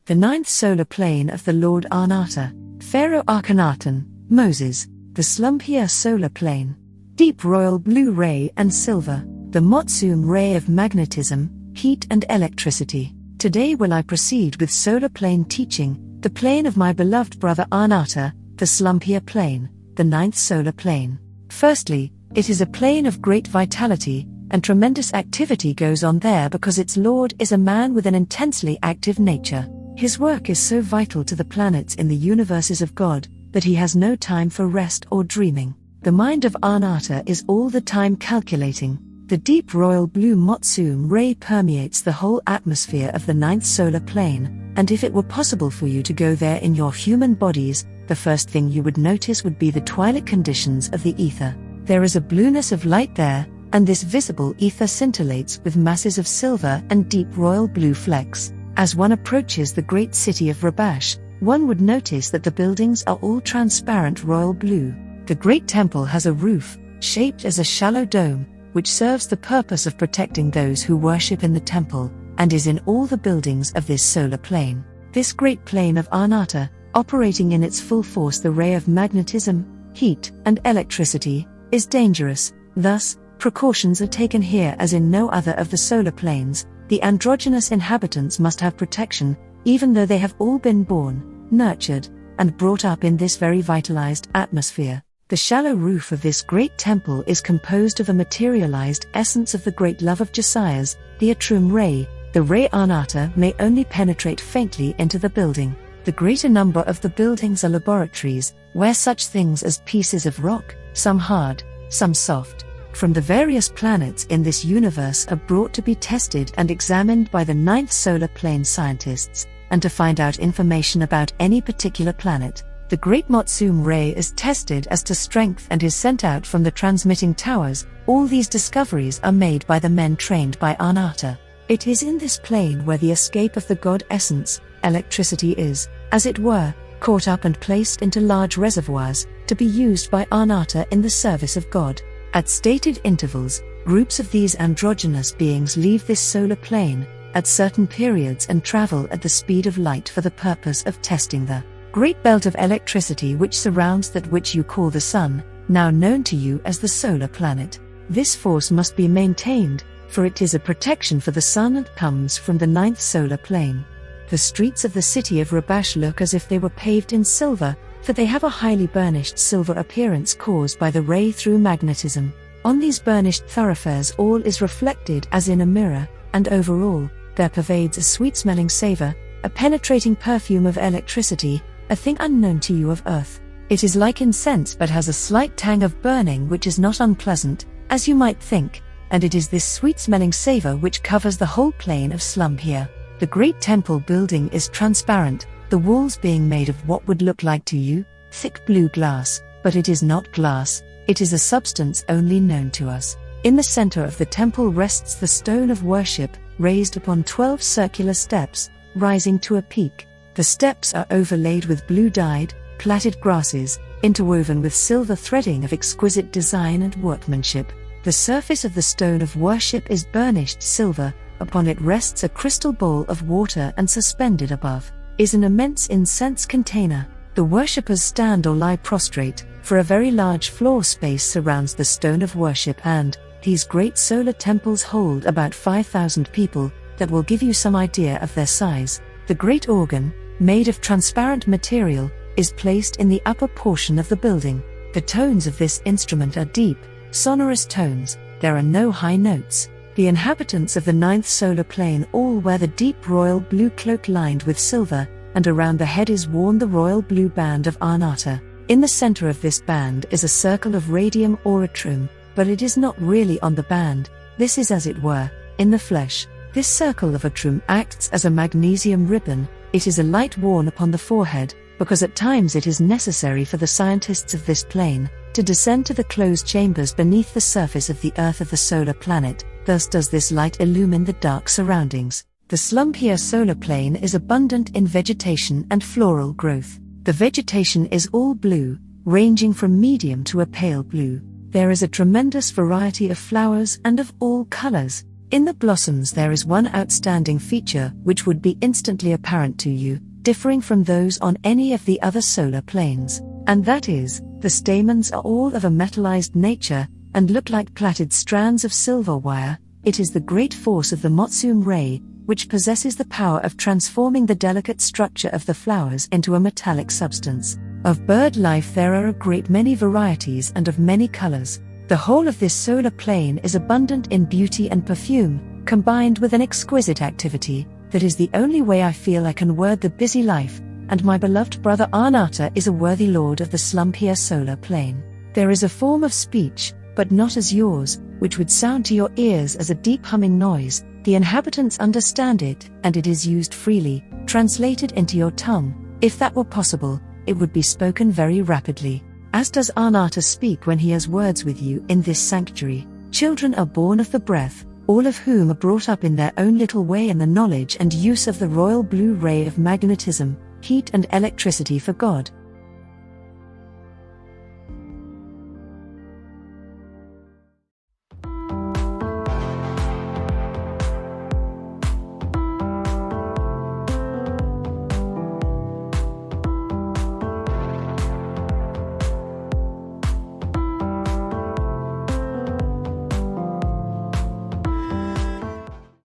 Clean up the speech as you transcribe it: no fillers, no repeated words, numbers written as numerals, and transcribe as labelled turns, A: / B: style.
A: the ninth solar plane of the Lord Aahnahtah, Pharaoh Akhenaten, Moses, the Slumbhia solar plane, deep royal blue ray and silver, the Motsum ray of magnetism, heat and electricity. Today will I proceed with solar plane teaching, the plane of my beloved brother Aahnahtah, the Slumbhia plane, the ninth solar plane. Firstly, it is a plane of great vitality, and tremendous activity goes on there because its lord is a man with an intensely active nature. His work is so vital to the planets in the universes of God, that he has no time for rest or dreaming. The mind of Aahnahtah is all the time calculating. The deep royal blue Motsum ray permeates the whole atmosphere of the ninth solar plane, and if it were possible for you to go there in your human bodies, the first thing you would notice would be the twilight conditions of the ether. There is a blueness of light there, and this visible ether scintillates with masses of silver and deep royal blue flecks. As one approaches the great city of Rabash, one would notice that the buildings are all transparent royal blue. The great temple has a roof, shaped as a shallow dome, which serves the purpose of protecting those who worship in the temple, and is in all the buildings of this solar plane. This great plane of Aahnahtah, operating in its full force the ray of magnetism, heat, and electricity, is dangerous. Thus, precautions are taken here as in no other of the solar planes. The androgynous inhabitants must have protection, even though they have all been born, nurtured, and brought up in this very vitalized atmosphere. The shallow roof of this great temple is composed of a materialized essence of the great love of Josiah's, the Atrum ray. The ray Aahnahtah may only penetrate faintly into the building. The greater number of the buildings are laboratories, where such things as pieces of rock, some hard, some soft, from the various planets in this universe are brought to be tested and examined by the ninth solar plane scientists, and to find out information about any particular planet. The great Motsum ray is tested as to strength and is sent out from the transmitting towers. All these discoveries are made by the men trained by Aahnahtah. It is in this plane where the escape of the God essence, electricity is, as it were, caught up and placed into large reservoirs, to be used by Aahnahtah in the service of God. At stated intervals, groups of these androgynous beings leave this solar plane, at certain periods and travel at the speed of light for the purpose of testing the great belt of electricity which surrounds that which you call the sun, now known to you as the solar planet. This force must be maintained, for it is a protection for the sun and comes from the ninth solar plane. The streets of the city of Rabash look as if they were paved in silver, for they have a highly burnished silver appearance caused by the ray through magnetism. On these burnished thoroughfares all is reflected as in a mirror, and over all, there pervades a sweet-smelling savor, a penetrating perfume of electricity, a thing unknown to you of earth. It is like incense but has a slight tang of burning which is not unpleasant, as you might think, and it is this sweet-smelling savor which covers the whole plain of Slumbhia. The great temple building is transparent, the walls being made of what would look like to you, thick blue glass, but it is not glass, it is a substance only known to us. In the center of the temple rests the stone of worship, raised upon 12 circular steps, rising to a peak. The steps are overlaid with blue-dyed, plaited grasses, interwoven with silver threading of exquisite design and workmanship. The surface of the stone of worship is burnished silver, upon it rests a crystal bowl of water, and suspended above is an immense incense container. The worshippers stand or lie prostrate, for a very large floor space surrounds the stone of worship, and these great solar temples hold about 5,000 people. That will give you some idea of their size. The great organ, made of transparent material, is placed in the upper portion of the building. The tones of this instrument are deep, sonorous tones. There are no high notes. The inhabitants of the ninth solar plane all wear the deep royal blue cloak lined with silver, and around the head is worn the royal blue band of Aahnahtah. In the center of this band is a circle of radium or Atrum, but it is not really on the band. This is, as it were, in the flesh. This circle of Atrum acts as a magnesium ribbon. It is a light worn upon the forehead, because at times it is necessary for the scientists of this plane to descend to the closed chambers beneath the surface of the earth of the solar planet. Thus does this light illumine the dark surroundings. The Slumbhia solar plane is abundant in vegetation and floral growth. The vegetation is all blue, ranging from medium to a pale blue. There is a tremendous variety of flowers and of all colors. In the blossoms there is one outstanding feature which would be instantly apparent to you, differing from those on any of the other solar planes, and that is, the stamens are all of a metallized nature, and look like plaited strands of silver wire. It is the great force of the Motsum ray, which possesses the power of transforming the delicate structure of the flowers into a metallic substance. Of bird life there are a great many varieties and of many colors. The whole of this solar plane is abundant in beauty and perfume, combined with an exquisite activity. That is the only way I feel I can word the busy life, and my beloved brother Aahnahtah is a worthy lord of the Slumbhia solar plane. There is a form of speech, but not as yours, which would sound to your ears as a deep humming noise. The inhabitants understand it, and it is used freely, translated into your tongue. If that were possible, it would be spoken very rapidly. As does Aahnahtah speak when he has words with you in this sanctuary. Children are born of the breath, all of whom are brought up in their own little way in the knowledge and use of the royal blue ray of magnetism, heat and electricity for God.